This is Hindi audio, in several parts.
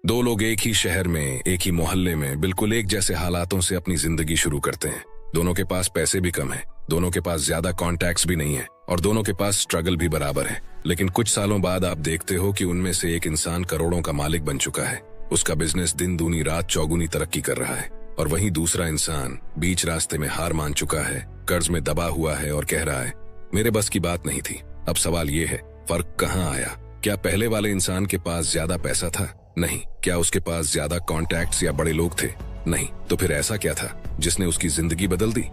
दो लोग एक ही शहर में, एक ही मोहल्ले में, बिल्कुल एक जैसे हालातों से अपनी जिंदगी शुरू करते हैं। दोनों के पास पैसे भी कम है, दोनों के पास ज्यादा कॉन्टैक्ट्स भी नहीं है और दोनों के पास स्ट्रगल भी बराबर है। लेकिन कुछ सालों बाद आप देखते हो कि उनमें से एक इंसान करोड़ों का मालिक बन चुका है, उसका बिजनेस दिन दूनी रात चौगुनी तरक्की कर रहा है, और वहीं दूसरा इंसान बीच रास्ते में हार मान चुका है, कर्ज में दबा हुआ है और कह रहा है मेरे बस की बात नहीं थी। अब सवाल ये है, फर्क कहाँ आया? क्या पहले वाले इंसान के पास ज्यादा पैसा था? नहीं। क्या उसके पास ज्यादा कॉन्टैक्ट्स या बड़े लोग थे? नहीं। तो फिर ऐसा क्या था जिसने उसकी जिंदगी बदल दी?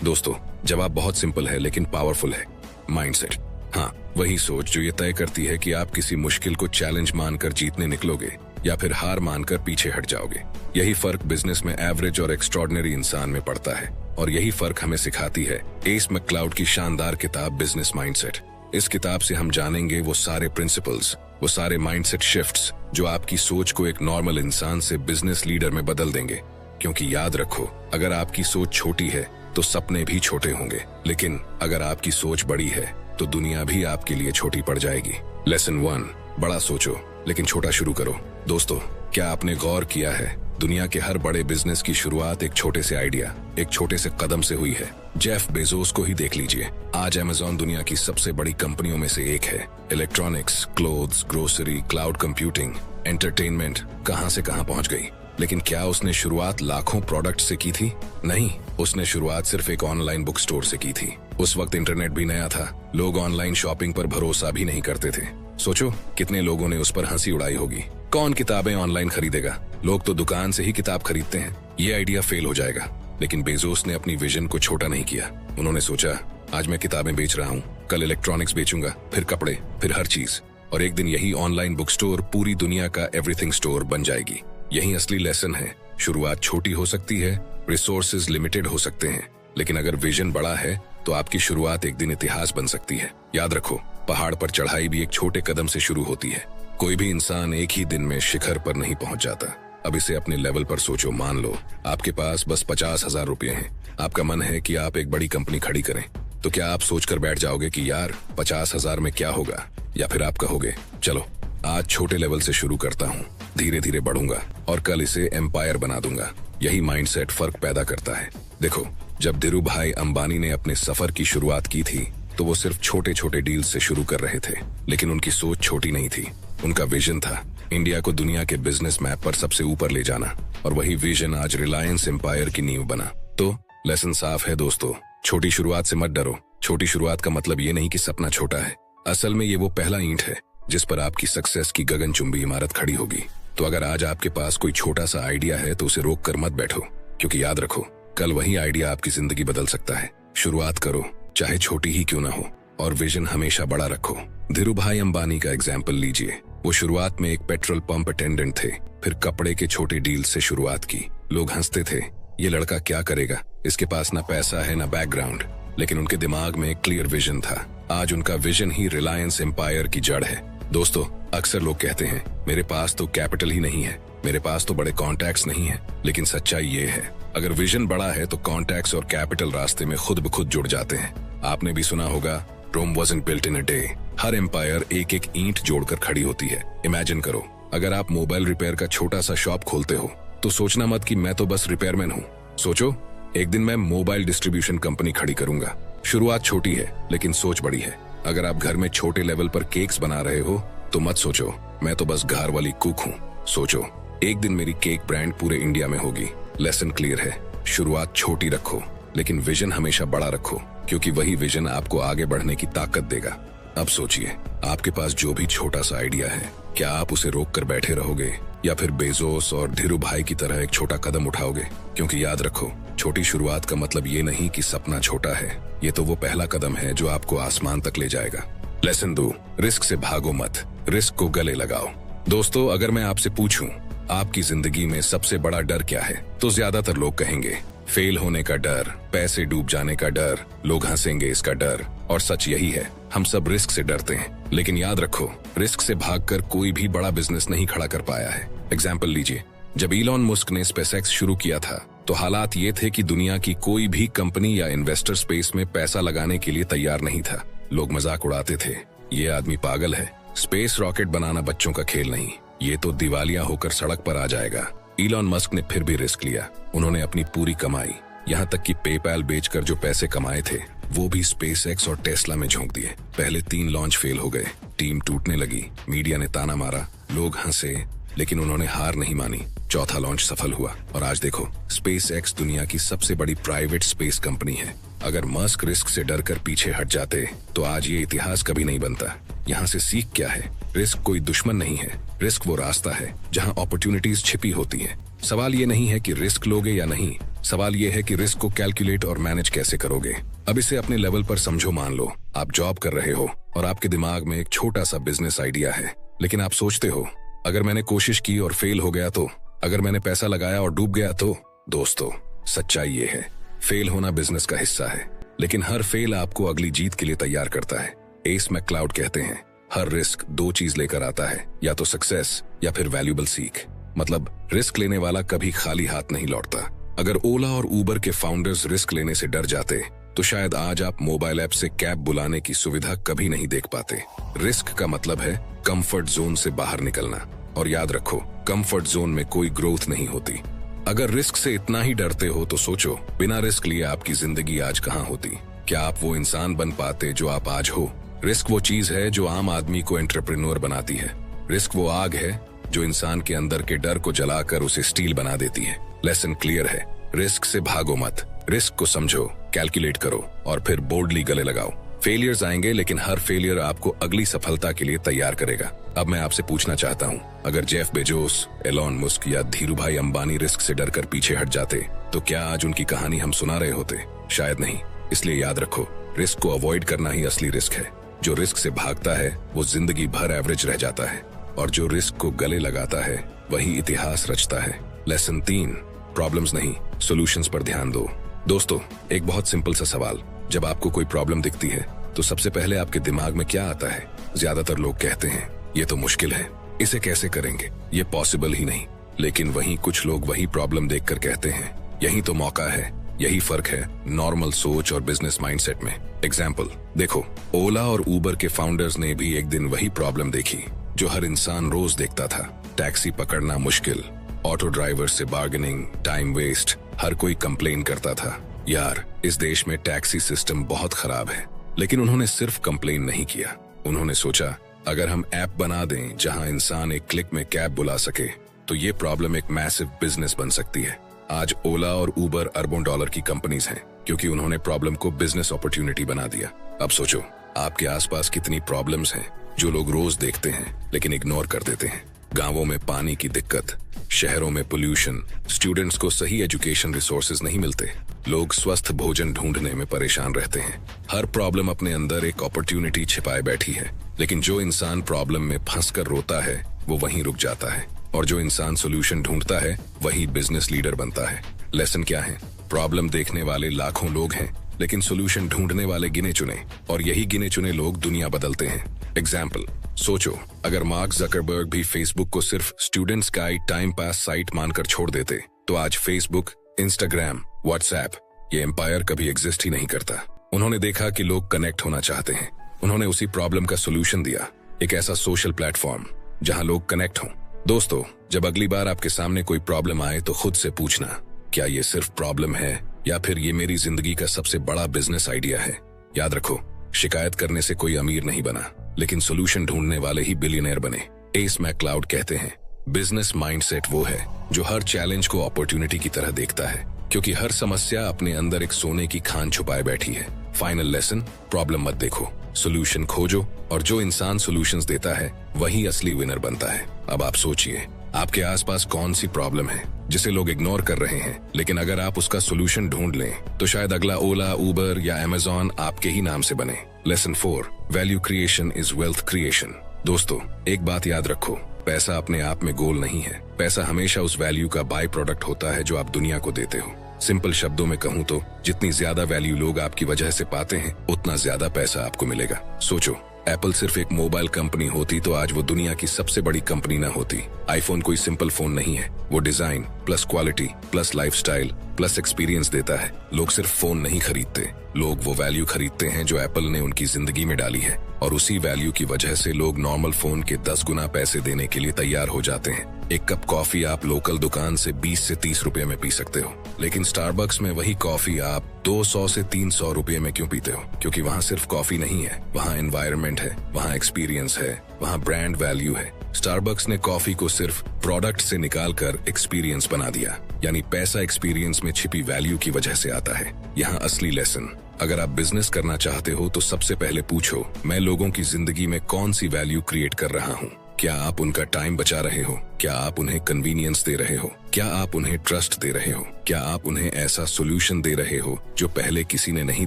दोस्तों, जवाब बहुत सिंपल है लेकिन पावरफुल है। माइंडसेट। हाँ, वही सोच जो ये तय करती है कि आप किसी मुश्किल को चैलेंज मानकर जीतने निकलोगे या फिर हार मानकर पीछे हट जाओगे। यही फर्क बिजनेस में एवरेज और एक्स्ट्रॉर्डिनरी इंसान में पड़ता है, और यही फर्क हमें सिखाती है एस मैकक्लाउड की शानदार किताब बिजनेस माइंडसेट। इस किताब से हम जानेंगे वो सारे प्रिंसिपल्स, वो सारे माइंडसेट शिफ्ट्स जो आपकी सोच को एक नॉर्मल इंसान से बिजनेस लीडर में बदल देंगे। क्योंकि याद रखो, अगर आपकी सोच छोटी है तो सपने भी छोटे होंगे, लेकिन अगर आपकी सोच बड़ी है तो दुनिया भी आपके लिए छोटी पड़ जाएगी। लेसन 1, बड़ा सोचो लेकिन छोटा शुरू करो। दोस्तों, क्या आपने गौर किया है, दुनिया के हर बड़े बिजनेस की शुरुआत एक छोटे से आइडिया, एक छोटे से कदम से हुई है। जेफ बेजोस को ही देख लीजिए। आज अमेज़न दुनिया की सबसे बड़ी कंपनियों में से एक है। Electronics, clothes, grocery, cloud computing, entertainment, कहां से कहां पहुंच गई। लेकिन क्या उसने शुरुआत लाखों प्रोडक्ट से की थी? नहीं, उसने शुरुआत सिर्फ एक ऑनलाइन बुक स्टोर से की थी। उस वक्त इंटरनेट भी नया था, लोग ऑनलाइन शॉपिंग पर भरोसा भी नहीं करते थे। सोचो कितने लोगों ने उस पर हंसी उड़ाई होगी। कौन किताबें ऑनलाइन खरीदेगा, लोग तो दुकान से ही किताब खरीदते हैं। ये आइडिया फेल हो जाएगा। लेकिन बेजोस ने अपनी विजन को छोटा नहीं किया। उन्होंने सोचा, आज मैं किताबें बेच रहा हूँ, कल इलेक्ट्रॉनिक्स बेचूंगा, फिर कपड़े, फिर हर चीज, और एक दिन यही ऑनलाइन बुक स्टोर पूरी दुनिया का एवरीथिंग स्टोर बन जाएगी। यही असली लेसन है। शुरुआत छोटी हो सकती है, रिसोर्सेज लिमिटेड हो सकते हैं, लेकिन अगर विजन बड़ा है तो आपकी शुरुआत एक दिन इतिहास बन सकती है। याद रखो, पहाड़ पर चढ़ाई भी एक छोटे कदम से शुरू होती है। कोई भी इंसान एक ही दिन में शिखर पर नहीं पहुंच जाता। अब इसे अपने लेवल पर सोचो। मान लो आपके पास बस 50,000 रुपए हैं। आपका मन है कि आप एक बड़ी कंपनी खड़ी करें। तो क्या आप सोचकर बैठ जाओगे कि यार 50,000 में क्या होगा, या फिर आप कहोगे चलो आज छोटे लेवल से शुरू करता हूँ, धीरे धीरे बढ़ूंगा और कल इसे एम्पायर बना दूंगा। यही माइंडसेट फर्क पैदा करता है। देखो, जब धीरू भाई अंबानी ने अपने सफर की शुरुआत की थी तो वो सिर्फ छोटे छोटे डील से शुरू कर रहे थे, लेकिन उनकी सोच छोटी नहीं थी। उनका विजन था इंडिया को दुनिया के बिजनेस मैप पर सबसे ऊपर ले जाना, और वही विजन आज रिलायंस एम्पायर की नींव बना। तो लेसन साफ है दोस्तों, छोटी शुरुआत से मत डरो। छोटी शुरुआत का मतलब ये नहीं कि सपना छोटा है, असल में ये वो पहला ईंट है जिस पर आपकी सक्सेस की गगनचुंबी इमारत खड़ी होगी। तो अगर आज आपके पास कोई छोटा सा आइडिया है तो उसे रोक कर मत बैठो, क्योंकि याद रखो, कल वही आइडिया आपकी जिंदगी बदल सकता है। शुरुआत करो, चाहे छोटी ही क्यों ना हो, और विजन हमेशा बड़ा रखो। धीरू भाई अंबानी का एग्जाम्पल लीजिए। वो शुरुआत में एक पेट्रोल पंप अटेंडेंट थे, फिर कपड़े के छोटे डील से शुरुआत की। लोग हंसते थे, ये लड़का क्या करेगा, इसके पास ना पैसा है ना बैकग्राउंड, लेकिन उनके दिमाग में एक क्लियर विजन था। आज उनका विजन ही रिलायंस एम्पायर की जड़ है। दोस्तों, अक्सर लोग कहते हैं मेरे पास तो कैपिटल ही नहीं है, मेरे पास तो बड़े कॉन्टैक्ट्स नहीं है, लेकिन सच्चाई ये है, अगर विजन बड़ा है तो कॉन्टैक्ट्स और कैपिटल रास्ते में खुद ब खुद जुड़ जाते हैं। आपने भी सुना होगा, Rome wasn't built in a day। हर एम्पायर एक एक ईंट जोड़कर खड़ी होती है। इमेजिन करो, अगर आप मोबाइल रिपेयर का छोटा सा शॉप खोलते हो तो सोचना मत कि मैं तो बस रिपेयरमैन हूँ। सोचो, एक दिन मैं मोबाइल डिस्ट्रीब्यूशन कंपनी खड़ी करूंगा। शुरुआत छोटी है लेकिन सोच बड़ी है। अगर आप घर में छोटे लेवल पर केक्स बना रहे हो तो मत सोचो मैं तो बस घर वाली कुक हूँ। सोचो, एक दिन मेरी केक ब्रांड पूरे इंडिया में होगी। लेसन क्लियर है, शुरुआत छोटी रखो लेकिन विजन हमेशा बड़ा रखो, क्योंकि वही विजन आपको आगे बढ़ने की ताकत देगा। अब सोचिए, आपके पास जो भी छोटा सा आइडिया है, क्या आप उसे रोक कर बैठे रहोगे या फिर बेजोस और धीरू भाई की तरह एक छोटा कदम उठाओगे? क्योंकि याद रखो, छोटी शुरुआत का मतलब ये नहीं कि सपना छोटा है, ये तो वो पहला कदम है जो आपको आसमान तक ले जाएगा। लेसन 2, रिस्क से भागो मत, रिस्क को गले लगाओ। दोस्तों, अगर मैं आपसे पूछूं आपकी जिंदगी में सबसे बड़ा डर क्या है, तो ज्यादातर लोग कहेंगे फेल होने का डर, पैसे डूब जाने का डर, लोग हंसेंगे इसका डर। और सच यही है, हम सब रिस्क से डरते हैं। लेकिन याद रखो, रिस्क से भागकर कोई भी बड़ा बिजनेस नहीं खड़ा कर पाया है। एग्जाम्पल लीजिए, जब इलॉन मस्क ने स्पेसएक्स शुरू किया था तो हालात ये थे कि दुनिया की कोई भी कंपनी या इन्वेस्टर स्पेस में पैसा लगाने के लिए तैयार नहीं था। लोग मजाक उड़ाते थे, ये आदमी पागल है, स्पेस रॉकेट बनाना बच्चों का खेल नहीं। ये तो दिवालिया होकर सड़क पर आ जाएगा। इलॉन मस्क ने फिर भी रिस्क लिया। उन्होंने अपनी पूरी कमाई, यहाँ तक कि पेपैल बेचकर जो पैसे कमाए थे वो भी स्पेसएक्स और टेस्ला में झोंक दिए। पहले 3 लॉन्च फेल हो गए, टीम टूटने लगी, मीडिया ने ताना मारा, लोग हंसे, लेकिन उन्होंने हार नहीं मानी। चौथा लॉन्च सफल हुआ और आज देखो, स्पेसएक्स दुनिया की सबसे बड़ी प्राइवेट स्पेस कंपनी है। अगर मस्क रिस्क से डर कर पीछे हट जाते तो आज ये इतिहास कभी नहीं बनता। यहाँ से सीख क्या है? रिस्क कोई दुश्मन नहीं है, रिस्क वो रास्ता है जहाँ अपॉर्चुनिटीज छिपी होती हैं। सवाल ये नहीं है कि रिस्क लोगे या नहीं, सवाल ये है कि रिस्क को कैलकुलेट और मैनेज कैसे करोगे। अब इसे अपने लेवल पर समझो। मान लो आप जॉब कर रहे हो और आपके दिमाग में एक छोटा सा बिजनेस आइडिया है, लेकिन आप सोचते हो अगर मैंने कोशिश की और फेल हो गया तो, अगर मैंने पैसा लगाया और डूब गया तो। दोस्तों, सच्चाई ये है, फेल होना बिजनेस का हिस्सा है, लेकिन हर फेल आपको अगली जीत के लिए तैयार करता है। एस मैक्लाउड कहते हैं, हर रिस्क 2 चीज लेकर आता है, या तो सक्सेस या फिर वैल्यूएबल सीख। मतलब रिस्क लेने वाला कभी खाली हाथ नहीं लौटता। अगर ओला और उबर के फाउंडर्स रिस्क लेने से डर जाते तो शायद आज आप मोबाइल ऐप से कैब बुलाने की सुविधा कभी नहीं देख पाते। रिस्क का मतलब है कंफर्ट जोन से बाहर निकलना, और याद रखो, कंफर्ट जोन में कोई ग्रोथ नहीं होती। अगर रिस्क से इतना ही डरते हो तो सोचो, बिना रिस्क लिए आपकी जिंदगी आज कहाँ होती? क्या आप वो इंसान बन पाते जो आप आज हो? रिस्क वो चीज है जो आम आदमी को एंटरप्रेन्योर बनाती है। रिस्क वो आग है जो इंसान के अंदर के डर को जलाकर उसे स्टील बना देती है। लेसन क्लियर है, रिस्क से भागो मत, रिस्क को समझो, कैलकुलेट करो और फिर बोल्डली गले लगाओ। फेलियर्स आएंगे, लेकिन हर फेलियर आपको अगली सफलता के लिए तैयार करेगा। अब मैं आपसे पूछना चाहता हूँ, अगर जेफ बेजोस, एलॉन मस्क या धीरूभाई अंबानी रिस्क से डरकर पीछे हट जाते तो क्या आज उनकी कहानी हम सुना रहे होते? शायद नहीं। इसलिए याद रखो, रिस्क को अवॉइड करना ही असली रिस्क है। जो रिस्क से भागता है वो जिंदगी भर एवरेज रह जाता है, और जो रिस्क को गले लगाता है वही इतिहास रचता है। लेसन 3, प्रॉब्लम्स नहीं, सॉल्यूशंस पर ध्यान दो। दोस्तों, एक बहुत सिंपल सा सवाल, जब आपको कोई प्रॉब्लम दिखती है तो सबसे पहले आपके दिमाग में क्या आता है? ज्यादातर लोग कहते हैं ये तो मुश्किल है, इसे कैसे करेंगे, ये पॉसिबल ही नहीं। लेकिन वहीं कुछ लोग वही प्रॉब्लम देखकर कहते हैं यही तो मौका है। यही फर्क है नॉर्मल सोच और बिजनेस माइंडसेट में। एग्जाम्पल देखो, ओला और उबर के फाउंडर्स ने भी एक दिन वही प्रॉब्लम देखी जो हर इंसान रोज देखता था। टैक्सी पकड़ना मुश्किल, ऑटो ड्राइवर से बार्गेनिंग, टाइम वेस्ट, हर कोई कंप्लेन करता था, यार इस देश में टैक्सी सिस्टम बहुत खराब है। लेकिन उन्होंने सिर्फ कंप्लेन नहीं किया, उन्होंने सोचा अगर हम ऐप बना दें जहां इंसान एक क्लिक में कैब बुला सके तो ये प्रॉब्लम एक मैसिव बिजनेस बन सकती है। आज ओला और उबर अरबों डॉलर की कंपनीज हैं क्योंकि उन्होंने प्रॉब्लम को बिजनेस अपॉर्चुनिटी बना दिया। अब सोचो, आपके आसपास कितनी प्रॉब्लम्स हैं जो लोग रोज देखते हैं लेकिन इग्नोर कर देते हैं। गांवों में पानी की दिक्कत, शहरों में पोल्यूशन, स्टूडेंट्स को सही एजुकेशन रिसोर्सेज नहीं मिलते, लोग स्वस्थ भोजन ढूंढने में परेशान रहते हैं। हर प्रॉब्लम अपने अंदर एक अपॉर्चुनिटी छिपाए बैठी है, लेकिन जो इंसान प्रॉब्लम में फंसकर रोता है वो वहीं रुक जाता है, और जो इंसान सोल्यूशन ढूंढता है वही बिजनेस लीडर बनता है। लेसन क्या है? प्रॉब्लम देखने वाले लाखों लोग हैं, लेकिन सोल्यूशन ढूंढने वाले गिने चुने, और यही गिने चुने लोग दुनिया बदलते हैं। एग्जाम्पल सोचो, अगर मार्क जकरबर्ग भी फेसबुक को सिर्फ students guide time pass site मानकर छोड़ देते तो आज फेसबुक, इंस्टाग्राम, व्हाट्सएप ये एम्पायर कभी एग्जिस्ट ही नहीं करता। उन्होंने देखा कि लोग कनेक्ट होना चाहते हैं, उन्होंने उसी प्रॉब्लम का सोल्यूशन दिया, एक ऐसा सोशल प्लेटफॉर्म जहां लोग कनेक्ट हों। दोस्तों, जब अगली बार आपके सामने कोई प्रॉब्लम आए तो खुद से पूछना, क्या ये सिर्फ प्रॉब्लम है या फिर ये मेरी जिंदगी का सबसे बड़ा बिजनेस आइडिया है? याद रखो, शिकायत करने से कोई अमीर नहीं बना, लेकिन सोल्यूशन ढूंढने वाले ही बिलियनर बने। एस मैक्लाउड कहते हैं, बिजनेस माइंडसेट वो है जो हर चैलेंज को अपॉर्चुनिटी की तरह देखता है, क्योंकि हर समस्या अपने अंदर एक सोने की खान छुपाए बैठी है। फाइनल लेसन, प्रॉब्लम मत देखो, सोल्यूशन खोजो, और जो इंसान सोल्यूशंस देता है वही असली विनर बनता है। अब आप सोचिए, आपके आसपास कौन सी प्रॉब्लम है जिसे लोग इग्नोर कर रहे हैं, लेकिन अगर आप उसका सोल्यूशन ढूंढ लें तो शायद अगला ओला, उबर या अमेज़न आपके ही नाम से बने। Lesson 4, value creation is wealth creation. दोस्तों, एक बात याद रखो, पैसा अपने आप में गोल नहीं है, पैसा हमेशा उस वैल्यू का बाय प्रोडक्ट होता है जो आप दुनिया को देते हो। सिंपल शब्दों में कहूँ तो जितनी ज्यादा वैल्यू लोग आपकी वजह से पाते हैं उतना ज्यादा पैसा आपको मिलेगा। सोचो, एप्पल सिर्फ एक मोबाइल कंपनी होती तो आज वो दुनिया की सबसे बड़ी कंपनी न होती। आईफोन कोई सिंपल फोन नहीं है, वो design plus quality plus lifestyle plus experience देता है। लोग सिर्फ फोन नहीं खरीदते, लोग वो वैल्यू खरीदते हैं जो एप्पल ने उनकी जिंदगी में डाली है। और उसी वैल्यू की वजह से लोग नॉर्मल फोन के 10 गुना पैसे देने के लिए तैयार हो जाते हैं। एक कप कॉफी आप लोकल दुकान से 20 से 30 रुपए में पी सकते हो, लेकिन स्टारबक्स में वही कॉफी आप 200 से 300 रुपए में क्यों पीते हो? क्योंकि वहाँ सिर्फ कॉफी नहीं है, वहाँ एनवायरनमेंट है, वहाँ एक्सपीरियंस है, वहाँ ब्रांड वैल्यू है। स्टारबक्स ने कॉफी को सिर्फ प्रोडक्ट से निकालकर एक्सपीरियंस बना दिया, यानी पैसा एक्सपीरियंस में छिपी वैल्यू की वजह से आता है। यहाँ असली लेसन, अगर आप बिजनेस करना चाहते हो तो सबसे पहले पूछो, मैं लोगों की जिंदगी में कौन सी वैल्यू क्रिएट कर रहा हूँ? क्या आप उनका टाइम बचा रहे हो? क्या आप उन्हें कन्वीनियंस दे रहे हो? क्या आप उन्हें ट्रस्ट दे रहे हो? क्या आप उन्हें ऐसा सोल्यूशन दे रहे हो जो पहले किसी ने नहीं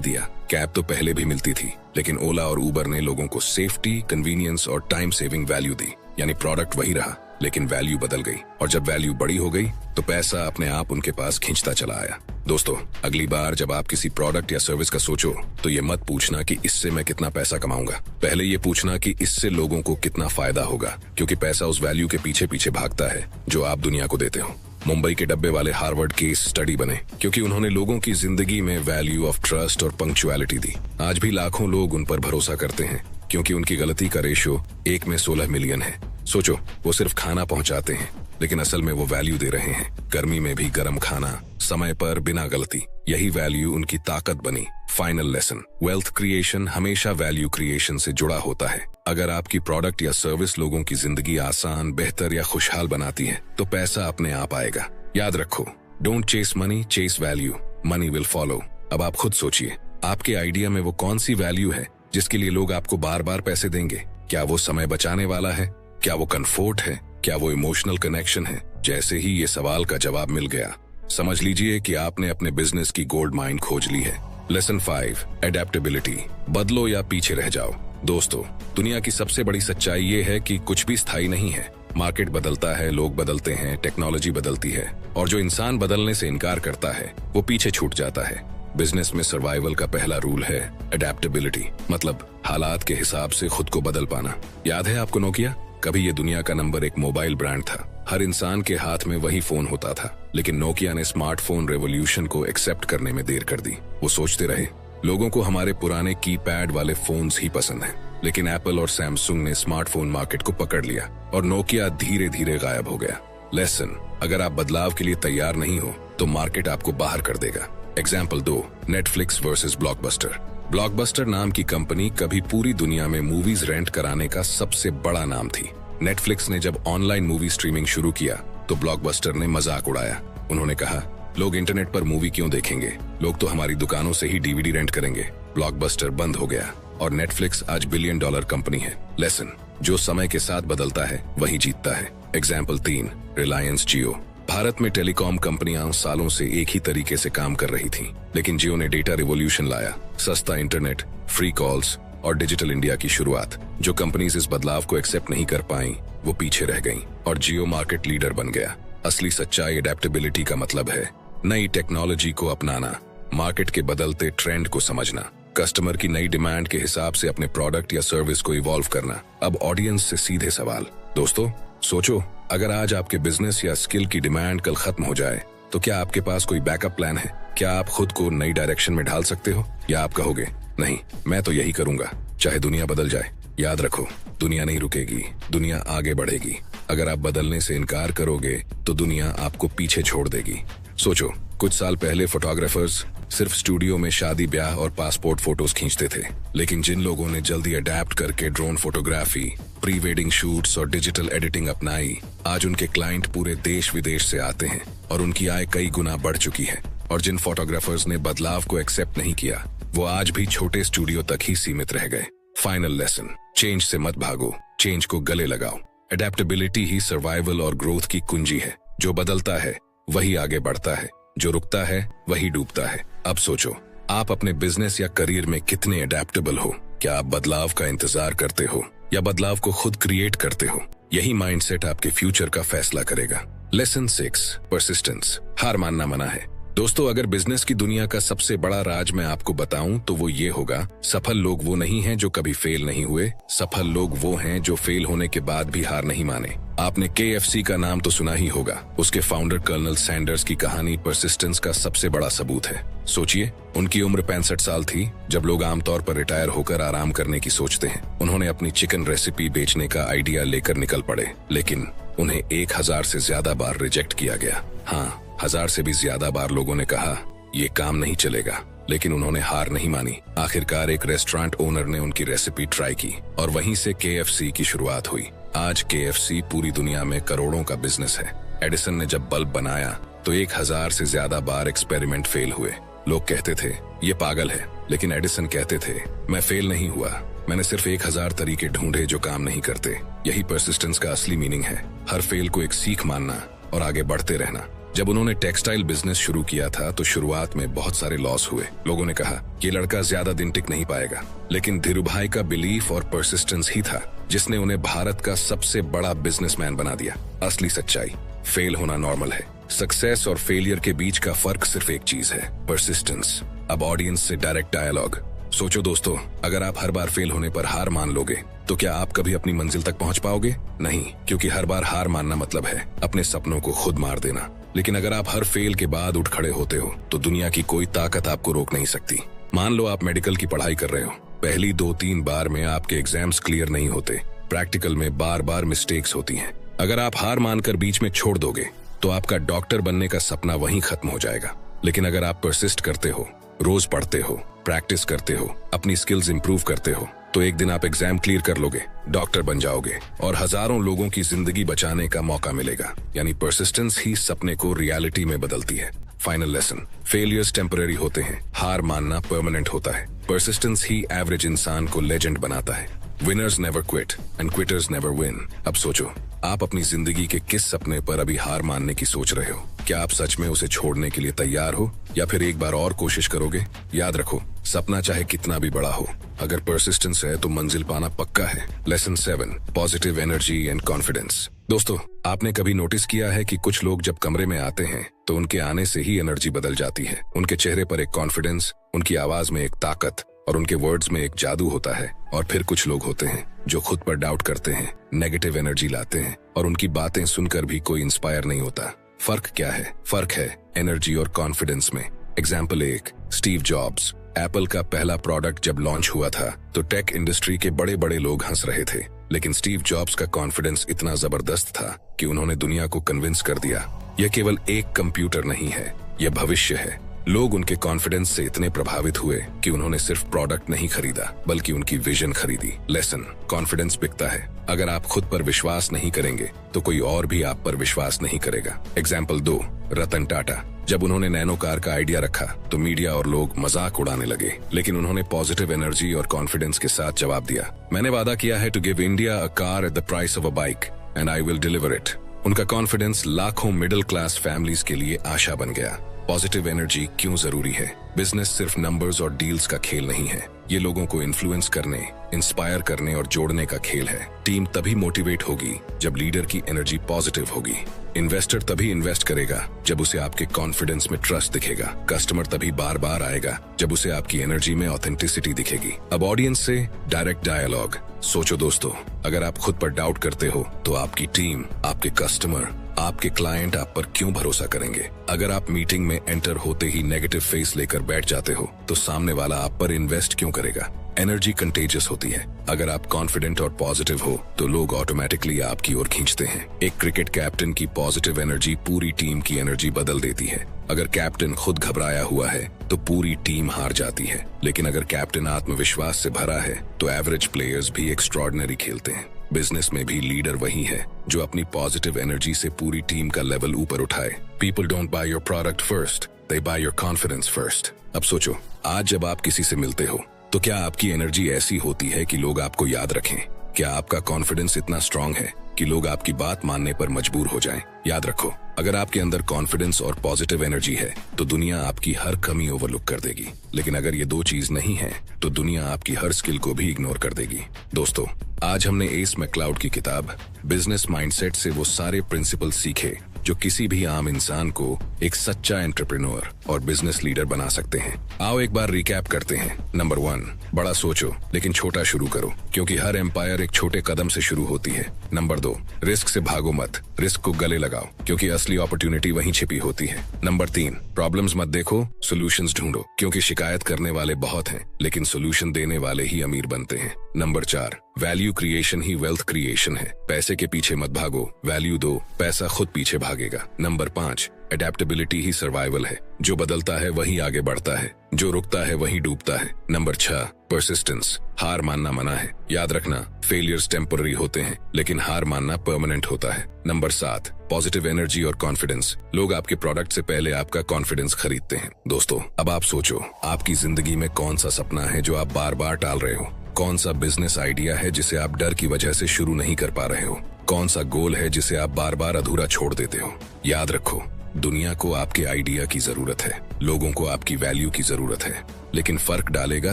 दिया? कैब तो पहले भी मिलती थी, लेकिन ओला और उबर ने लोगों को सेफ्टी, कन्वीनियंस और टाइम सेविंग वैल्यू दी। यानी प्रोडक्ट वही रहा, लेकिन वैल्यू बदल गई, और जब वैल्यू बड़ी हो गई तो पैसा अपने आप उनके पास खींचता चला आया। दोस्तों, अगली बार जब आप किसी प्रोडक्ट या सर्विस का सोचो तो ये मत पूछना कि इससे मैं कितना पैसा कमाऊंगा, पहले ये पूछना कि इससे लोगों को कितना फायदा होगा, क्योंकि पैसा उस वैल्यू के पीछे पीछे भागता है जो आप दुनिया को देते हो। मुंबई के डब्बे वाले हार्वर्ड केस स्टडी बने क्योंकि उन्होंने लोगों की जिंदगी में वैल्यू ऑफ ट्रस्ट और पंक्चुअलिटी दी। आज भी लाखों लोग उन पर भरोसा करते हैं क्योंकि उनकी गलती का रेशो 1 में 16 मिलियन है। सोचो, वो सिर्फ खाना पहुंचाते हैं, लेकिन असल में वो वैल्यू दे रहे हैं। गर्मी में भी गर्म खाना, समय पर, बिना गलती। यही वैल्यू उनकी ताकत बनी। फाइनल लेसन, वेल्थ क्रिएशन हमेशा वैल्यू क्रिएशन से जुड़ा होता है। अगर आपकी प्रोडक्ट या सर्विस लोगों की जिंदगी आसान, बेहतर या खुशहाल बनाती है तो पैसा अपने आप आएगा। याद रखो, don't chase money, chase value, money will follow. अब आप खुद सोचिए, आपके आइडिया में वो कौन सी वैल्यू है जिसके लिए लोग आपको बार बार पैसे देंगे? क्या वो समय बचाने वाला है? क्या वो कंफर्ट है? क्या वो इमोशनल कनेक्शन है? जैसे ही ये सवाल का जवाब मिल गया, समझ लीजिए कि आपने अपने बिजनेस की गोल्ड माइन खोज ली है। Lesson 5, adaptability. बदलो या पीछे रह जाओ। दोस्तों, दुनिया की सबसे बड़ी सच्चाई ये है कि कुछ भी स्थायी नहीं है। मार्केट बदलता है, लोग बदलते हैं, टेक्नोलॉजी बदलती है, और जो इंसान बदलने से इनकार करता है वो पीछे छूट जाता है। बिजनेस में सर्वाइवल का पहला रूल है एडेप्टेबिलिटी, मतलब हालात के हिसाब से खुद को बदल पाना। याद है आपको नोकिया? कभी ये दुनिया का नंबर 1 मोबाइल ब्रांड था, हर इंसान के हाथ में वही फोन होता था, लेकिन नोकिया ने स्मार्टफोन रेवोल्यूशन को एक्सेप्ट करने में देर कर दी। वो सोचते रहे, लोगों को हमारे पुराने कीपैड वाले फोन्स ही पसंद हैं, लेकिन एप्पल और सैमसंग ने स्मार्टफोन मार्केट को पकड़ लिया और नोकिया धीरे धीरे गायब हो गया। लेसन, अगर आप बदलाव के लिए तैयार नहीं हो तो मार्केट आपको बाहर कर देगा। Example 2, Netflix versus blockbuster. Blockbuster नाम की कंपनी कभी पूरी दुनिया में मूवीज रेंट कराने का सबसे बड़ा नाम थी। नेटफ्लिक्स ने जब ऑनलाइन मूवी स्ट्रीमिंग शुरू किया तो ब्लॉकबस्टर ने मजाक उड़ाया। उन्होंने कहा, लोग इंटरनेट पर मूवी क्यों देखेंगे, लोग तो हमारी दुकानों से ही डीवीडी रेंट करेंगे। ब्लॉकबस्टर बंद हो गया और नेटफ्लिक्स आज $1 बिलियन कंपनी है। लेसन, जो समय के साथ बदलता है वही जीतता है। एग्जाम्पल 3, रिलायंस जियो। भारत में टेलीकॉम कंपनियां सालों से एक ही तरीके से काम कर रही थीं, लेकिन जियो ने डेटा रिवॉल्यूशन लाया, सस्ता इंटरनेट, फ्री कॉल्स और डिजिटल इंडिया की शुरुआत। जो कंपनीज इस बदलाव को एक्सेप्ट नहीं कर पाई वो पीछे रह गईं और जियो मार्केट लीडर बन गया। असली सच्चाई एडेप्टेबिलिटी का मतलब है नई टेक्नोलॉजी को अपनाना, मार्केट के बदलते ट्रेंड को समझना, कस्टमर की नई डिमांड के हिसाब से अपने प्रोडक्ट या सर्विस को इवॉल्व करना। अब ऑडियंस से सीधे सवाल। दोस्तों, सोचो, अगर आज आपके बिजनेस या स्किल की डिमांड कल खत्म हो जाए तो क्या आपके पास कोई बैकअप प्लान है? क्या आप खुद को नई डायरेक्शन में ढाल सकते हो, या आप कहोगे नहीं, मैं तो यही करूंगा चाहे दुनिया बदल जाए? याद रखो, दुनिया नहीं रुकेगी, दुनिया आगे बढ़ेगी। अगर आप बदलने से इनकार करोगे तो दुनिया आपको पीछे छोड़ देगी। सोचो, कुछ साल पहले फोटोग्राफर्स सिर्फ स्टूडियो में शादी ब्याह और पासपोर्ट फोटोज खींचते थे, लेकिन जिन लोगों ने जल्दी अडेप्ट करके drone photography, pre wedding shoots और डिजिटल एडिटिंग अपनाई, आज उनके क्लाइंट पूरे देश विदेश से आते हैं और उनकी आय कई गुना बढ़ चुकी है। और जिन फोटोग्राफर्स ने बदलाव को एक्सेप्ट नहीं किया वो आज भी छोटे स्टूडियो तक ही सीमित रह गए। फाइनल लेसन, चेंज से मत भागो, चेंज को गले लगाओ। एडेप्टेबिलिटी ही सर्वाइवल और ग्रोथ की कुंजी है। जो बदलता है वही आगे बढ़ता है, जो रुकता है वही डूबता है। अब सोचो, आप अपने बिजनेस या करियर में कितने एडेप्टेबल हो? क्या आप बदलाव का इंतजार करते हो या बदलाव को खुद क्रिएट करते हो? यही माइंडसेट आपके फ्यूचर का फैसला करेगा। Lesson 6, persistence. हार मानना मना है, दोस्तों, अगर बिजनेस की दुनिया का सबसे बड़ा राज मैं आपको बताऊं तो वो ये होगा, सफल लोग वो नहीं हैं जो कभी फेल नहीं हुए, सफल लोग वो हैं जो फेल होने के बाद भी हार नहीं माने। आपने KFC का नाम तो सुना ही होगा। उसके फाउंडर कर्नल सैंडर्स की कहानी परसिस्टेंस का सबसे बड़ा सबूत है। सोचिए, उनकी उम्र 65 साल थी जब लोग आमतौर पर रिटायर होकर आराम करने की सोचते हैं। उन्होंने अपनी चिकन रेसिपी बेचने का आइडिया लेकर निकल पड़े, लेकिन उन्हें 1000 से ज्यादा बार रिजेक्ट किया गया। हाँ, 1000 से भी ज्यादा बार लोगों ने कहा ये काम नहीं चलेगा, लेकिन उन्होंने हार नहीं मानी। आखिरकार एक रेस्टोरेंट ओनर ने उनकी रेसिपी ट्राई की और वहीं से KFC की शुरुआत हुई। आज KFC पूरी दुनिया में करोड़ों का बिजनेस है। एडिसन ने जब बल्ब बनाया तो 1000 से ज्यादा बार एक्सपेरिमेंट फेल हुए। लोग कहते थे ये पागल है, लेकिन एडिसन कहते थे मैं फेल नहीं हुआ, मैंने सिर्फ 1000 तरीके ढूंढे जो काम नहीं करते। यही परसिस्टेंस का असली मीनिंग है। हर फेल को एक सीख मानना और आगे बढ़ते रहना। जब उन्होंने टेक्सटाइल बिजनेस शुरू किया था तो शुरुआत में बहुत सारे लॉस हुए। लोगों ने कहा ये लड़का ज्यादा दिन टिक नहीं पाएगा, लेकिन धीरूभाई का बिलीफ और परसिस्टेंस ही था जिसने उन्हें भारत का सबसे बड़ा बिजनेसमैन बना दिया। असली सच्चाई, फेल होना नॉर्मल है। सक्सेस और फेलियर के बीच का फर्क सिर्फ एक चीज है, परसिस्टेंस। अब ऑडियंस से डायरेक्ट डायलॉग। सोचो दोस्तों, अगर आप हर बार फेल होने पर हार मान लोगे तो क्या आप कभी अपनी मंजिल तक पहुंच पाओगे? नहीं, क्योंकि हर बार हार मानना मतलब है अपने सपनों को खुद मार देना। लेकिन अगर आप हर फेल के बाद उठ खड़े होते हो तो दुनिया की कोई ताकत आपको रोक नहीं सकती। मान लो आप मेडिकल की पढ़ाई कर रहे हो। पहली 2-3 बार में आपके एग्जाम्स क्लियर नहीं होते। प्रैक्टिकल में बार बार मिस्टेक्स होती हैं। अगर आप हार मानकर बीच में छोड़ दोगे तो आपका डॉक्टर बनने का सपना वहीं खत्म हो जाएगा। लेकिन अगर आप परसिस्ट करते हो, रोज पढ़ते हो, प्रैक्टिस करते हो, अपनी स्किल्स इंप्रूव करते हो, तो एक दिन आप एग्जाम क्लियर कर लोगे, डॉक्टर बन जाओगे और हजारों लोगों की जिंदगी बचाने का मौका मिलेगा। यानी परसिस्टेंस ही सपने को रियलिटी में बदलती है। फाइनल लेसन, फेलियर्स टेम्पररी होते हैं, हार मानना परमानेंट होता है। परसिस्टेंस ही एवरेज इंसान को लेजेंड बनाता है। Winners never quit and quitters never win. अब सोचो, आप अपनी जिंदगी के किस सपने पर अभी हार मानने की सोच रहे हो? क्या आप सच में उसे छोड़ने के लिए तैयार हो या फिर एक बार और कोशिश करोगे? याद रखो, सपना चाहे कितना भी बड़ा हो, अगर परसिस्टेंस है तो मंजिल पाना पक्का है। Lesson 7, positive energy and confidence. दोस्तों, आपने कभी नोटिस किया है कि कुछ लोग जब कमरे में आते हैं तो उनके आने से ही एनर्जी बदल जाती है। उनके चेहरे पर एक कॉन्फिडेंस, उनकी आवाज में एक ताकत और उनके वर्ड्स में एक जादू होता है। और फिर कुछ लोग होते हैं जो खुद पर डाउट करते हैं, नेगेटिव एनर्जी लाते हैं और उनकी बातें सुनकर भी कोई इंस्पायर नहीं होता। फर्क क्या है? फर्क है एनर्जी और कॉन्फिडेंस में। Example 1, Steve jobs. एप्पल का पहला प्रोडक्ट जब लॉन्च हुआ था तो टेक इंडस्ट्री के बड़े बड़े लोग हंस रहे थे, लेकिन स्टीव जॉब्स का कॉन्फिडेंस इतना जबरदस्त था कि उन्होंने दुनिया को कन्विंस कर दिया यह केवल एक कंप्यूटर नहीं है, यह भविष्य है। लोग उनके कॉन्फिडेंस से इतने प्रभावित हुए कि उन्होंने सिर्फ प्रोडक्ट नहीं खरीदा बल्कि उनकी विजन खरीदी। लेसन, कॉन्फिडेंस बिकता है। अगर आप खुद पर विश्वास नहीं करेंगे तो कोई और भी आप पर विश्वास नहीं करेगा। एग्जाम्पल 2, रतन टाटा। जब उन्होंने नैनो कार का आइडिया रखा तो मीडिया और लोग मजाक उड़ाने लगे, लेकिन उन्होंने पॉजिटिव एनर्जी और कॉन्फिडेंस के साथ जवाब दिया, मैंने वादा किया है to give India a car at the price of a bike and I will deliver it. उनका कॉन्फिडेंस लाखों मिडिल क्लास फैमिलीज के लिए आशा बन गया। पॉजिटिव एनर्जी क्यों जरूरी है? बिजनेस सिर्फ नंबर्स और डील्स का खेल नहीं है, ये लोगों को इन्फ्लुएंस करने, इंस्पायर करने और जोड़ने का खेल है। टीम तभी मोटिवेट होगी जब लीडर की एनर्जी पॉजिटिव होगी। इन्वेस्टर तभी इन्वेस्ट करेगा जब उसे आपके कॉन्फिडेंस में ट्रस्ट दिखेगा। कस्टमर तभी बार बार आएगा जब उसे आपकी एनर्जी में ऑथेंटिसिटी दिखेगी। अब ऑडियंस से डायरेक्ट डायलॉग। सोचो दोस्तों, अगर आप खुद पर डाउट करते हो तो आपकी टीम, आपके कस्टमर, आपके क्लाइंट आप पर क्यों भरोसा करेंगे? अगर आप मीटिंग में एंटर होते ही नेगेटिव फेस लेकर बैठ जाते हो तो सामने वाला आप पर इन्वेस्ट क्यों करेगा? एनर्जी कंटेजियस होती है। अगर आप कॉन्फिडेंट और पॉजिटिव हो तो लोग ऑटोमेटिकली आपकी ओर खींचते हैं। एक क्रिकेट कैप्टन की पॉजिटिव एनर्जी पूरी टीम की एनर्जी बदल देती है। अगर कैप्टन खुद घबराया हुआ है तो पूरी टीम हार जाती है, लेकिन अगर कैप्टन आत्मविश्वास से भरा है तो एवरेज प्लेयर्स भी एक्स्ट्रॉर्डिनरी खेलते हैं। बिजनेस में भी लीडर वही है जो अपनी पॉजिटिव एनर्जी से पूरी टीम का लेवल ऊपर उठाए। People don't by your product first, they by your confidence first. अब सोचो, आज जब आप किसी से मिलते हो तो क्या आपकी एनर्जी ऐसी होती है कि लोग आपको याद रखें? क्या आपका कॉन्फिडेंस इतना स्ट्रांग है कि लोग आपकी बात मानने पर मजबूर हो जाएं? याद रखो, अगर आपके अंदर कॉन्फिडेंस और पॉजिटिव एनर्जी है तो दुनिया आपकी हर कमी ओवरलुक कर देगी, लेकिन अगर ये दो चीज नहीं है तो दुनिया आपकी हर स्किल को भी इग्नोर कर देगी। दोस्तों, आज हमने एस मैक्लाउड की किताब बिजनेस माइंडसेट से वो सारे प्रिंसिपल सीखे जो किसी भी आम इंसान को एक सच्चा एंटरप्रेन्योर और बिजनेस लीडर बना सकते हैं। आओ एक बार रिकैप करते हैं। नंबर 1, बड़ा सोचो लेकिन छोटा शुरू करो, क्योंकि हर एम्पायर एक छोटे कदम से शुरू होती है। नंबर 2, रिस्क से भागो मत, रिस्क को गले लगाओ, क्योंकि असली अपॉर्चुनिटी वहीं छिपी होती है। नंबर 3, प्रॉब्लम्स मत देखो, सॉल्यूशंस ढूंढो, क्योंकि शिकायत करने वाले बहुत हैं लेकिन सॉल्यूशन देने वाले ही अमीर बनते हैं। नंबर 4, वैल्यू क्रिएशन ही वेल्थ क्रिएशन है। पैसे के पीछे मत भागो, वैल्यू दो, पैसा खुद पीछे भागेगा। नंबर 5, एडेप्टेबिलिटी ही सर्वाइवल है। जो बदलता है वही आगे बढ़ता है, जो रुकता है वही डूबता है। नंबर 6, परसिस्टेंस, हार मानना मना है। याद रखना, फेलियर्स टेम्पररी होते हैं लेकिन हार मानना परमानेंट होता है। नंबर 7, पॉजिटिव एनर्जी और कॉन्फिडेंस। लोग आपके प्रोडक्ट से पहले आपका कॉन्फिडेंस खरीदते हैं। दोस्तों, अब आप सोचो, आपकी जिंदगी में कौन सा सपना है जो आप बार बार टाल रहे हो? कौन सा बिजनेस आइडिया है जिसे आप डर की वजह से शुरू नहीं कर पा रहे हो? कौन सा गोल है जिसे आप बार बार अधूरा छोड़ देते हो? याद रखो, दुनिया को आपके आइडिया की जरूरत है, लोगों को आपकी वैल्यू की जरूरत है, लेकिन फर्क डालेगा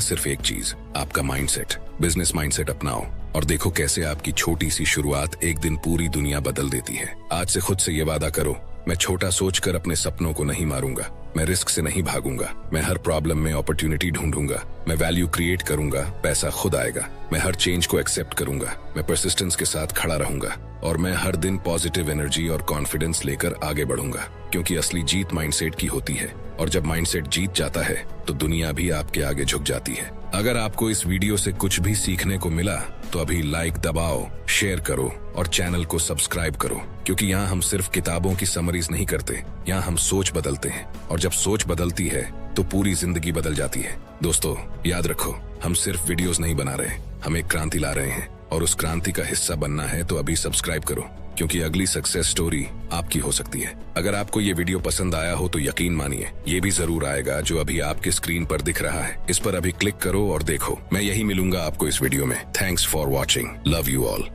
सिर्फ एक चीज, आपका माइंडसेट। बिजनेस माइंडसेट अपनाओ और देखो कैसे आपकी छोटी सी शुरुआत एक दिन पूरी दुनिया बदल देती है। आज से खुद से ये वादा करो, मैं छोटा सोचकर अपने सपनों को नहीं मारूंगा, मैं रिस्क से नहीं भागूंगा, मैं हर प्रॉब्लम में अपॉर्चुनिटी ढूंढूंगा, मैं वैल्यू क्रिएट करूंगा, पैसा खुद आएगा, मैं हर चेंज को एक्सेप्ट करूंगा, मैं परसिस्टेंस के साथ खड़ा रहूंगा और मैं हर दिन पॉजिटिव एनर्जी और कॉन्फिडेंस लेकर आगे बढ़ूंगा, क्योंकि असली जीत माइंडसेट की होती है और जब माइंडसेट जीत जाता है तो दुनिया भी आपके आगे झुक जाती है। अगर आपको इस वीडियो से कुछ भी सीखने को मिला तो अभी लाइक दबाओ, शेयर करो और चैनल को सब्सक्राइब करो, क्योंकि यहाँ हम सिर्फ किताबों की समरीज नहीं करते, यहाँ हम सोच बदलते हैं और जब सोच बदलती है तो पूरी जिंदगी बदल जाती है। दोस्तों, याद रखो, हम सिर्फ वीडियोस नहीं बना रहे, हम एक क्रांति ला रहे हैं और उस क्रांति का हिस्सा बनना है तो अभी सब्सक्राइब करो, क्योंकि अगली सक्सेस स्टोरी आपकी हो सकती है। अगर आपको ये वीडियो पसंद आया हो तो यकीन मानिए ये भी जरूर आएगा जो अभी आपके स्क्रीन पर दिख रहा है। इस पर अभी क्लिक करो और देखो, मैं यही मिलूंगा आपको इस वीडियो में। Thanks for watching, love you all.